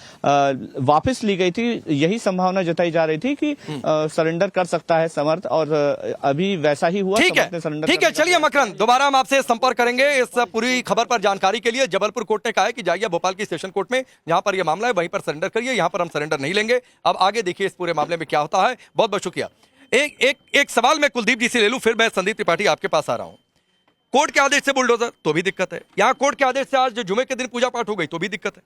वापस ली गई थी यही संभावना जताई जा रही थी कि सरेंडर कर सकता है समर्थ, और अभी वैसा ही हुआ। ठीक है, चलिए मकरंद, दोबारा हम आपसे संपर्क करेंगे इस पूरी खबर पर जानकारी के लिए। जबलपुर कोर्ट ने कहा है कि जाइए भोपाल की सेशन कोर्ट में, जहां पर यह मामला है वहीं पर सरेंडर करिए, यहां पर हम सरेंडर नहीं लेंगे। अब आगे देखिए इस पूरे मामले में क्या होता है। बहुत बहुत शुक्रिया। एक सवाल मैं कुलदीप जी से ले लूं, फिर मैं संदीप त्रिपाठी आपके पास आ रहा हूं। कोर्ट के आदेश से बुलडोजर तो भी दिक्कत है, यहाँ कोर्ट के आदेश से आज जुमे के दिन पूजा पाठ हो गई तो भी दिक्कत है।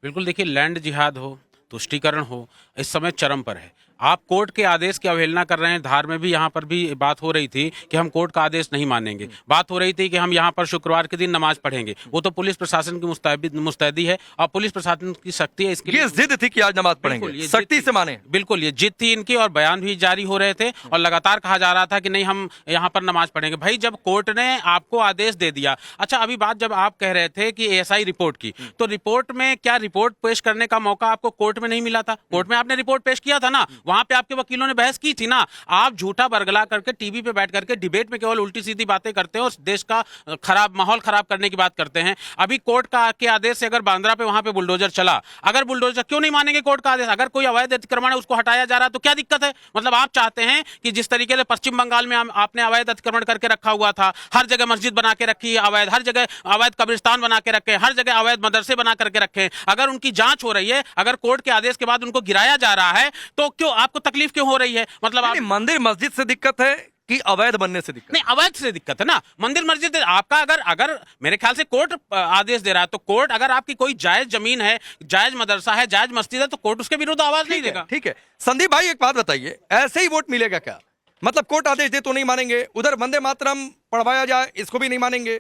बिल्कुल, देखिए, लैंड जिहाद हो, तुष्टीकरण हो, इस समय चरम पर है। आप कोर्ट के आदेश की अवहेलना कर रहे हैं। धार में भी यहाँ पर भी बात हो रही थी कि हम कोर्ट का आदेश नहीं मानेंगे, बात हो रही थी कि हम यहाँ पर शुक्रवार के दिन नमाज पढ़ेंगे। वो तो पुलिस प्रशासन की मुस्तैदी है और पुलिस प्रशासन की सख्ती है। इसके लिए जिद थी कि आज नमाज पढ़ेंगे, सख्ती से माने। बिल्कुल, ये जिद थी इनकी और बयान भी जारी हो रहे थे और लगातार कहा जा रहा था कि नहीं, हम यहाँ पर नमाज पढ़ेंगे। भाई, जब कोर्ट ने आपको आदेश दे दिया। अच्छा, अभी बात जब आप कह रहे थे कि ASI रिपोर्ट की, तो रिपोर्ट में क्या रिपोर्ट पेश करने का मौका आपको कोर्ट में नहीं मिला था? कोर्ट में आपने रिपोर्ट पेश किया था ना, वहां पे आपके वकीलों ने बहस की थी ना। आप झूठा बरगला करके टीवी पे बैठ करके डिबेट में केवल उल्टी सीधी बातें करते हैं और देश का माहौल खराब करने की बात करते हैं। अभी कोर्ट के आदेश से अगर बांद्रा पे वहां पे बुलडोजर चला, अगर बुलडोजर क्यों नहीं मानेंगे कोर्ट का आदेश? अगर कोई अवैध अतिक्रमण है उसको हटाया जा रहा है तो क्या दिक्कत है? मतलब आप चाहते हैं कि जिस तरीके से पश्चिम बंगाल में आपने अवैध अतिक्रमण करके रखा हुआ था, हर जगह मस्जिद बना के रखी है अवैध, हर जगह अवैध कब्रिस्तान बना के रखे, हर जगह अवैध मदरसे बना करके रखे, अगर उनकी जांच हो रही है, अगर कोर्ट के आदेश के बाद उनको गिराया जा रहा है तो क्यों आपको तकलीफ क्यों हो रही है? मतलब आप मंदिर मस्जिद से दिक्कत है कि अवैध बनने से दिक्कत? नहीं, अवैध से दिक्कत है ना। मंदिर मस्जिद आपका अगर मेरे ख्याल से कोर्ट आदेश दे रहा है तो कोर्ट, अगर आपकी कोई जायज जमीन है, जायज मदरसा है, जायज मस्जिद है, तो कोर्ट उसके विरुद्ध आवाज नहीं देगा। ठीक है संदीप भाई, एक बात बताइए, ऐसे ही वोट मिलेगा क्या? मतलब कोर्ट आदेश दे तो नहीं मानेंगे, उधर वंदे मातरम पढ़वाया जाए इसको भी नहीं मानेंगे।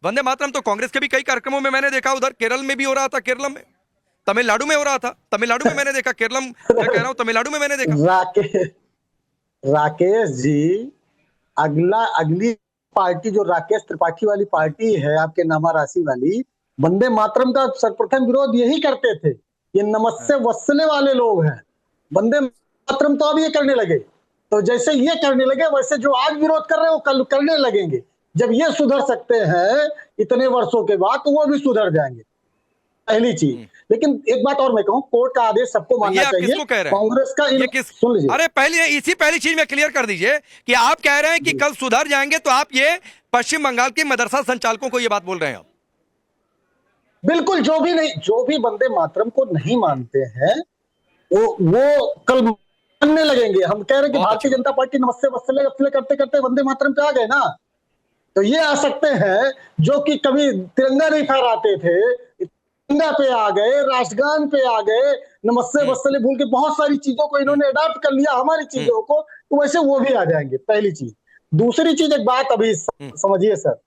वंदे मातरम तो कांग्रेस के भी कई कार्यक्रमों में मैंने देखा, उधर केरल में भी हो रहा था, केरल में, तमिलनाडु में हो रहा था, तमिलनाडु में मैंने देखा, केरल मैं कह रहा हूं तमिलनाडु में मैंने देखा। राकेश जी, अगली पार्टी जो राकेश त्रिपाठी वाली पार्टी है आपके नामा राशि वाली, वंदे मातरम का सर्वप्रथम विरोध यही करते थे। ये नमस्ते वत्सले वाले लोग हैं। वंदे मातरम तो अब ये करने लगे, तो जैसे ये करने लगे वैसे जो आज विरोध कर रहे हैं वो कल करने लगेंगे। जब ये सुधर सकते हैं इतने वर्षों के बाद तो वो भी सुधर जाएंगे, पहली चीज। लेकिन एक बात और मैं कहूं, कोर्ट का आदेश सबको मानना चाहिए। कांग्रेस का सुन लीजिए, अरे पहली चीज में क्लियर कर दीजिए कि आप कह रहे हैं कि कल सुधर जाएंगे, तो आप ये पश्चिम बंगाल के मदरसा संचालकों को ये बात बोल रहे हैं? आप बिल्कुल, जो भी वंदे मातरम को नहीं मानते हैं वो कल मानने लगेंगे। हम कह रहे हैं कि भारतीय जनता पार्टी नमस्ते वत्सले करते करते वंदे मातरम पे आ गए ना, तो ये आ सकते हैं जो कि कभी तिरंगा नहीं फहराते थे, तिरंगा पे आ गए, राष्ट्रगान पे आ गए, नमस्ते वत्सले भूल के बहुत सारी चीजों को इन्होंने अडॉप्ट कर लिया हमारी चीजों को, तो वैसे वो भी आ जाएंगे, पहली चीज। दूसरी चीज, एक बात अभी समझिए सर,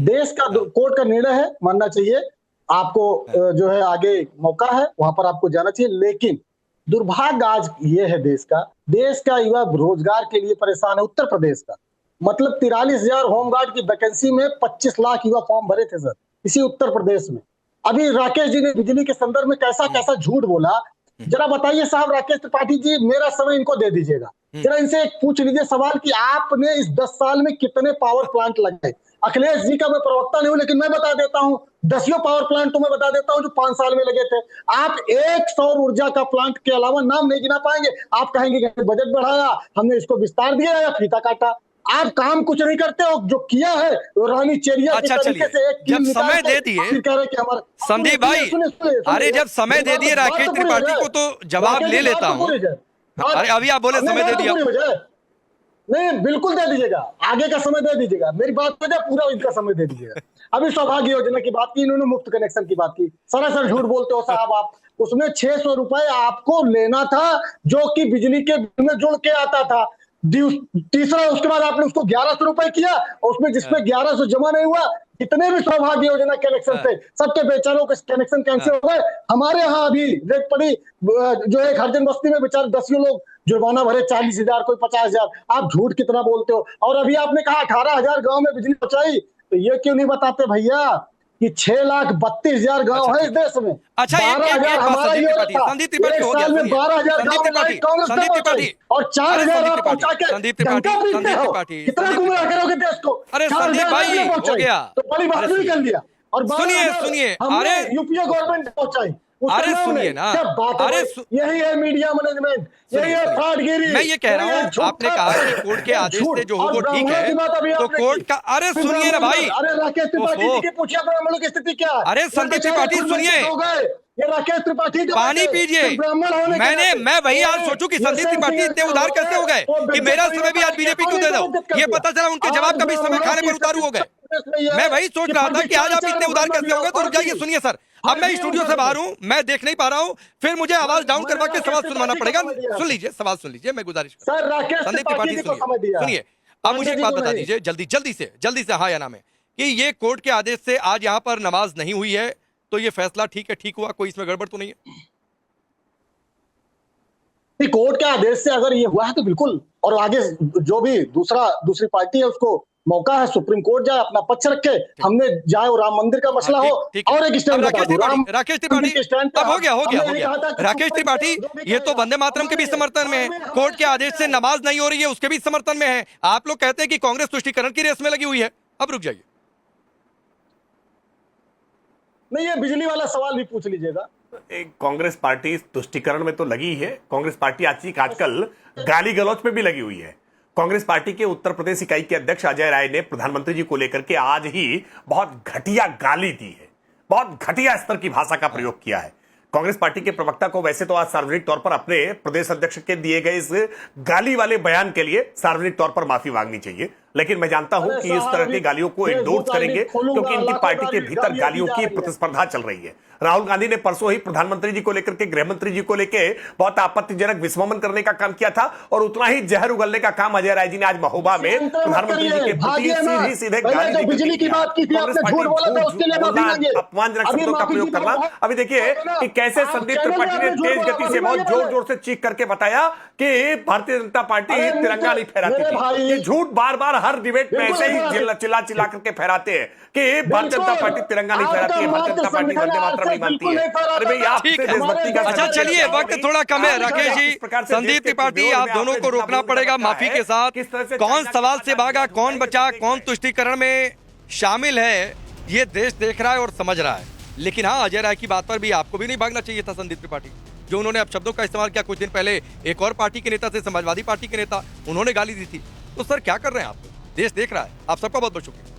देश का कोर्ट का निर्णय है, मानना चाहिए आपको, जो है आगे मौका है वहां पर आपको जाना चाहिए। लेकिन दुर्भाग्य आज ये है देश का युवा रोजगार के लिए परेशान है। उत्तर प्रदेश का मतलब 43,000 होमगार्ड की वैकेंसी में 25 लाख युवा फॉर्म भरे थे सर, इसी उत्तर प्रदेश में। अभी राकेश जी ने बिजली के संदर्भ में कैसा झूठ बोला, जरा बताइए साहब राकेश त्रिपाठी जी, मेरा समय इनको दे दीजिएगा, जरा इनसे एक पूछ लीजिए सवाल कि आपने इस 10 साल में कितने पावर प्लांट लगाए। अखिलेश जी का मैं प्रवक्ता नहीं हूं, लेकिन मैं बता देता हूं, 10 पावर प्लांट तो मैं बता देता हूं जो 5 साल में लगे थे। आप एक सौर ऊर्जा का प्लांट के अलावा नाम नहीं गिना पाएंगे। आप कहेंगे कि बजट बढ़ाया, हमने इसको विस्तार दिया या फीता काटा। आप काम कुछ नहीं करते हो, जो किया है वो रानी चेरिया के तरीके से एक जब समय दे दिए संदीप भाई, अरे जब समय दे दिए राकेश त्रिपाठी को तो जवाब ले लेता हूँ। अरे अभी आप बोले समय दे दिया, नहीं बिल्कुल दे दीजिएगा, आगे का समय दे दीजिएगा, मेरी बात हो जाए पूरा इनका समय दे दीजिएगा। अभी सौभाग्य योजना की बात की इन्होंने, मुफ्त कनेक्शन की बात की, सरासर झूठ बोलते हो साहब आप। उसमें 600 रुपए आपको लेना था जो कि बिजली के बिल में जुड़ के आता था। तीसरा उसके बाद आपने उसको 1100 रुपए किया, और उसमें जिसमें 1100 जमा नहीं हुआ, जितने भी सौभाग्य योजना कनेक्शन थे सबके बेचारों के कनेक्शन कैंसिल हो गए। हमारे यहाँ अभी रेट पड़ी जो है हरजन बस्ती में बेचारे 10 लोग जुर्माना भरे 40,000, कोई 50,000। आप झूठ कितना बोलते हो। और अभी आपने कहा 18,000 गांव में बिजली पहुंचाई, तो ये क्यों नहीं बताते भैया कि 6,32,000 गांव है इस देश में। अच्छा, 12,000 हमारा ये था, संदीप त्रिपाठी हो गया, एक साल में 12,000 गांव में कांग्रेस ने पहुंचाई, और 4,000 आप पहुंचा के जनता पीटते हो। कितना गुमराह करोगे देश को। अरे संदीप भाई हो गया, तो बड़ी बहादुरी कर लिया। और सुनिए, अरे यूपीए गवर्नमेंट ने पहुंचाई। अरे सुनिए ना, अरे यही है मीडिया मैनेजमेंट, यही है फ्रॉडगिरी। मैं ये कह रहा हूँ, आपने कहा कि कोर्ट के आदेश से जो हो वो ठीक है, तो कोर्ट का, अरे सुनिए ना भाई, अरे राकेश त्रिपाठी जी की पूछिए ब्राह्मणों की स्थिति क्या है। अरे संदीप त्रिपाठी सुनिए, ये राकेश त्रिपाठी पानी पीजिए। मैं वही आज सोचूं कि संदीप त्रिपाठी इतने उधार कैसे हो गए कि मेरा समय भी आज बीजेपी को दे दो। ये पता चला उनके जवाब का भी समय खाने पर उतारू हो गए। मैं वही सोच रहा था कि आज आप इतने उधार कैसे हो गए। तो रुक जाइए, सुनिए सर, अब मैं स्टूडियो से बाहर हूँ, मैं देख नहीं पा रहा हूँ, फिर मुझे आवाज डाउन करवा के सवाल सुनवाना पड़ेगा। सुन लीजिए, सवाल सुन लीजिए, मैं गुजारिश संदीप त्रिपाठी सुनिए। अब मुझे एक बात बता दीजिए जल्दी से हाँ या ना में, कि ये कोर्ट के आदेश से आज यहाँ पर नमाज नहीं हुई है, तो ये फैसला ठीक है, ठीक हुआ, कोई इसमें गड़बड़ तो नहीं है? कोर्ट के आदेश से अगर ये हुआ है तो बिल्कुल, और आगे जो भी दूसरी पार्टी है उसको मौका है, सुप्रीम कोर्ट जाए, अपना पक्ष रखे, हमने जाए राम मंदिर का मसला हो। और एक स्टैंड राकेश त्रिपाठी अब हो गया राकेश त्रिपाठी, ये तो वंदे मातरम के भी समर्थन में है, कोर्ट के आदेश से नमाज नहीं हो रही है उसके भी समर्थन में है। आप लोग कहते हैं कि कांग्रेस तुष्टीकरण की रेस में लगी हुई है। अब रुक जाइए, नहीं ये बिजली वाला सवाल भी पूछ लीजिएगा। कांग्रेस पार्टी तुष्टीकरण में तो लगी है, कांग्रेस पार्टी आजकल गाली गलौज में भी लगी हुई है। कांग्रेस पार्टी के उत्तर प्रदेश इकाई के अध्यक्ष अजय राय ने प्रधानमंत्री जी को लेकर के आज ही बहुत घटिया गाली दी है, बहुत घटिया स्तर की भाषा का प्रयोग किया है। कांग्रेस पार्टी के प्रवक्ता को वैसे तो आज सार्वजनिक तौर पर अपने प्रदेश अध्यक्ष के दिए गए इस गाली वाले बयान के लिए सार्वजनिक तौर पर माफी मांगनी चाहिए, लेकिन मैं जानता हूं कि इस तरह की गालियों को इंडोर्स करेंगे क्योंकि इनकी पार्टी के भीतर गालियों की प्रतिस्पर्धा चल रही है। राहुल गांधी ने परसों ही प्रधानमंत्री जी को लेकर के, गृह मंत्री जी को लेकर बहुत आपत्तिजनक विस्मरण करने का काम किया था, और उतना ही जहर उगलने का काम अजय राय जी ने आज महोबा में प्रधानमंत्री जी के प्रति सीधे गाली बिजली की बात की थी, आपने झूठ बोला था, उसके लिए माफी मांगी। अपमानजनक शब्दों का प्रयोग करना। अभी देखिए कि कैसे संदीप त्रिपाठी ने तेज गति से बहुत जोर जोर से चीख करके बताया कि भारतीय जनता पार्टी तिरंगा नहीं फहराती थी। ये झूठ बार बार हर डिबेट में ऐसे ही चिल्ला करके फहराते हैं कि भारतीय जनता पार्टी तिरंगा नहीं फहराती है, भारतीय जनता पार्टी वंदे मातरम नहीं मानती है। अरे भाई आप देशभक्ति का, अच्छा चलिए, वक्त थोड़ा कम है राकेश जी, संदीप त्रिपाठी आप दोनों को रोकना पड़ेगा माफी के साथ। कौन सवाल से भागा, कौन बचा, कौन तुष्टीकरण में शामिल है, ये देश देख रहा है और समझ रहा है। लेकिन हाँ, अजय राय की बात पर भी आपको भी नहीं भागना चाहिए था संदीप त्रिपाठी, जो उन्होंने अब शब्दों का इस्तेमाल किया। कुछ दिन पहले एक और पार्टी के नेता से, समाजवादी पार्टी के नेता, उन्होंने गाली दी थी। तो सर क्या कर रहे हैं आप? देश देख रहा है। आप सबका बहुत बहुत शुक्रिया।